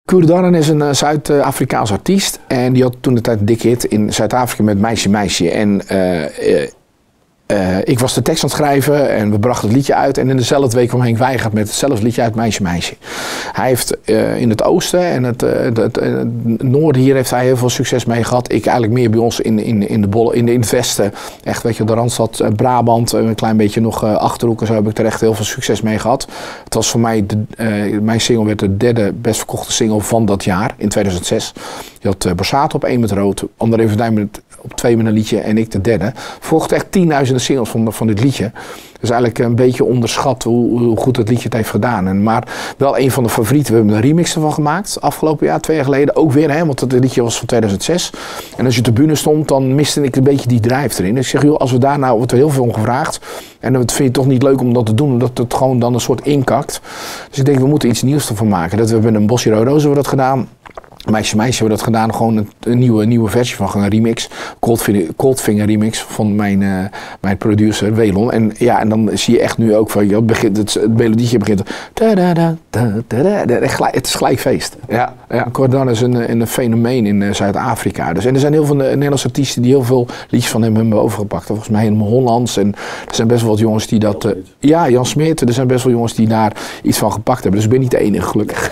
Koerdarren is een Zuid-Afrikaans artiest en die had toen de tijd een dikke hit in Zuid-Afrika met Meisje Meisje. En ik was de tekst aan het schrijven en we brachten het liedje uit en in dezelfde week kwam Henk Wijngaard met hetzelfde liedje uit Meisje Meisje. Hij heeft in het oosten en het noorden hier heeft hij heel veel succes mee gehad. Ik eigenlijk meer bij ons in het westen. Echt, weet je, de Randstad, Brabant, een klein beetje nog Achterhoek en zo heb ik er echt heel veel succes mee gehad. Het was voor mij, mijn single werd de derde best verkochte single van dat jaar in 2006. Je had Borsato op 1 met Rood, André van Duin op 2 met een liedje en ik de derde. Volgde echt 10.000 singles van dit liedje. Dus eigenlijk een beetje onderschat hoe goed het liedje het heeft gedaan. Maar wel een van de favorieten. We hebben een remix ervan gemaakt afgelopen jaar, 2 jaar geleden. Ook weer, hè, want het liedje was van 2006. En als je op de bühne stond, dan miste ik een beetje die drive erin. Dus ik zeg, joh, als we daar nou, wordt er heel veel om gevraagd. En dan vind je het toch niet leuk om dat te doen, omdat het gewoon dan een soort inkakt. Dus ik denk, we moeten iets nieuws ervan maken. We hebben een Bosje Rood Roze hebben we dat gedaan. Meisje Meisje hebben we dat gedaan, gewoon een nieuwe versie van een remix. Coldfinger remix van mijn producer Welon. En ja, en dan zie je echt nu ook van, het melodietje begint. Het is gelijk feest. Ja. Koerdarren is een fenomeen in Zuid-Afrika. Dus, en er zijn heel veel Nederlandse artiesten die heel veel liedjes van hem hebben overgepakt. Volgens mij helemaal Hollands. En er zijn best wel wat jongens die dat... Jan Smeet, er zijn best wel jongens die daar iets van gepakt hebben. Dus ik ben niet de enige, gelukkig.